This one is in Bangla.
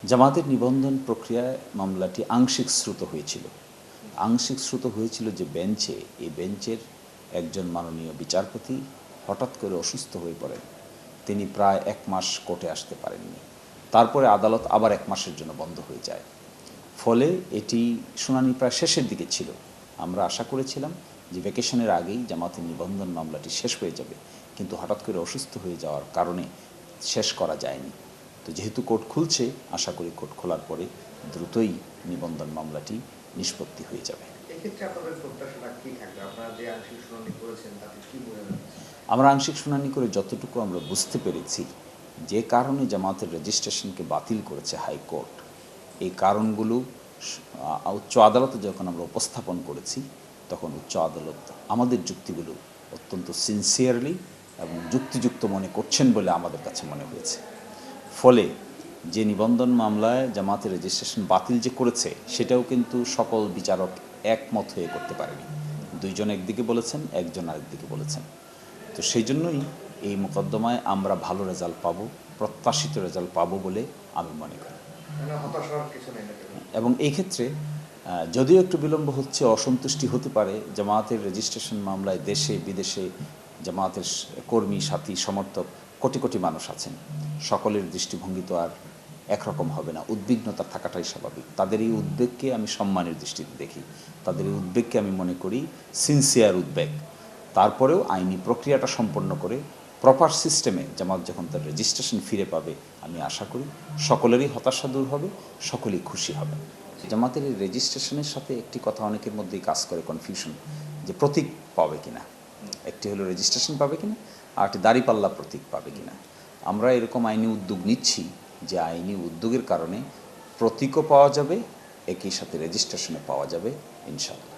জামাতের নিবন্ধন প্রক্রিয়ায় মামলাটি আংশিক শ্রুত হয়েছিল। আংশিক শ্রুত হয়েছিল যে বেঞ্চে, এই বেঞ্চের একজন মাননীয় বিচারপতি হঠাৎ করে অসুস্থ হয়ে পড়েন। তিনি প্রায় 1 মাস কোর্টে আসতে পারেননি। তারপরে আদালত আবার 1 মাসের জন্য বন্ধ হয়ে যায়। ফলে এটি শুনানি প্রায় শেষের দিকে ছিল। আমরা আশা করেছিলাম যে ভ্যাকেশনের আগেই জামাতের নিবন্ধন মামলাটি শেষ হয়ে যাবে, কিন্তু হঠাৎ করে অসুস্থ হয়ে যাওয়ার কারণে শেষ করা যায়নি। তো যেহেতু কোর্ট খুলছে, আশা করি কোর্ট খোলার পরে দ্রুতই নিবন্ধন মামলাটি নিষ্পত্তি হয়ে যাবে। আমরা আংশিক শুনানি করে যতটুকু আমরা বুঝতে পেরেছি, যে কারণে জামাতের রেজিস্ট্রেশনকে বাতিল করেছে হাইকোর্ট, এই কারণগুলো উচ্চ আদালতে যখন আমরা উপস্থাপন করেছি, তখন উচ্চ আদালত আমাদের যুক্তিগুলো অত্যন্ত সিনসিয়ারলি এবং যুক্তিযুক্ত মনে করছেন বলে আমাদের কাছে মনে হয়েছে। ফলে যে নিবন্ধন মামলায় জামাতের রেজিস্ট্রেশন বাতিল যে করেছে, সেটাও কিন্তু সকল বিচারক একমত হয়ে করতে পারেনি। 2 জন একদিকে বলেছেন, 1 জন আরেকদিকে বলেছেন। তো সেই জন্যই এই মোকদ্দমায় আমরা ভালো রেজাল্ট পাবো, প্রত্যাশিত রেজাল্ট পাবো বলে আমি মনে করি। এবং এই ক্ষেত্রে যদিও একটু বিলম্ব হচ্ছে, অসন্তুষ্টি হতে পারে। জামাতের রেজিস্ট্রেশন মামলায় দেশে বিদেশে জামাতের কর্মী, সাথী, সমর্থক কোটি কোটি মানুষ আছেন। সকলের দৃষ্টিভঙ্গি তো আর একরকম হবে না। উদ্বিগ্নতা থাকাটাই স্বাভাবিক। তাদের এই উদ্বেগকে আমি সম্মানের দৃষ্টিতে দেখি। তাদের এই উদ্বেগকে আমি মনে করি সিনসিয়ার উদ্বেগ। তারপরেও আইনি প্রক্রিয়াটা সম্পন্ন করে প্রপার সিস্টেমে জামাত যখন তার রেজিস্ট্রেশন ফিরে পাবে, আমি আশা করি সকলেরই হতাশা দূর হবে, সকলেই খুশি হবে। জামাতের এই রেজিস্ট্রেশনের সাথে একটি কথা অনেকের মধ্যেই কাজ করে, কনফিউশন, যে প্রতীক পাবে কিনা। একটি হলো রেজিস্ট্রেশন পাবে কিনা, আর একটি দাঁড়িপাল্লা প্রতীক পাবে কিনা। আমরা এরকম আইনি উদ্যোগ নিচ্ছি যে আইনি উদ্যোগের কারণে প্রতীকও পাওয়া যাবে, একই সাথে রেজিস্ট্রেশনও পাওয়া যাবে ইনশাআল্লাহ।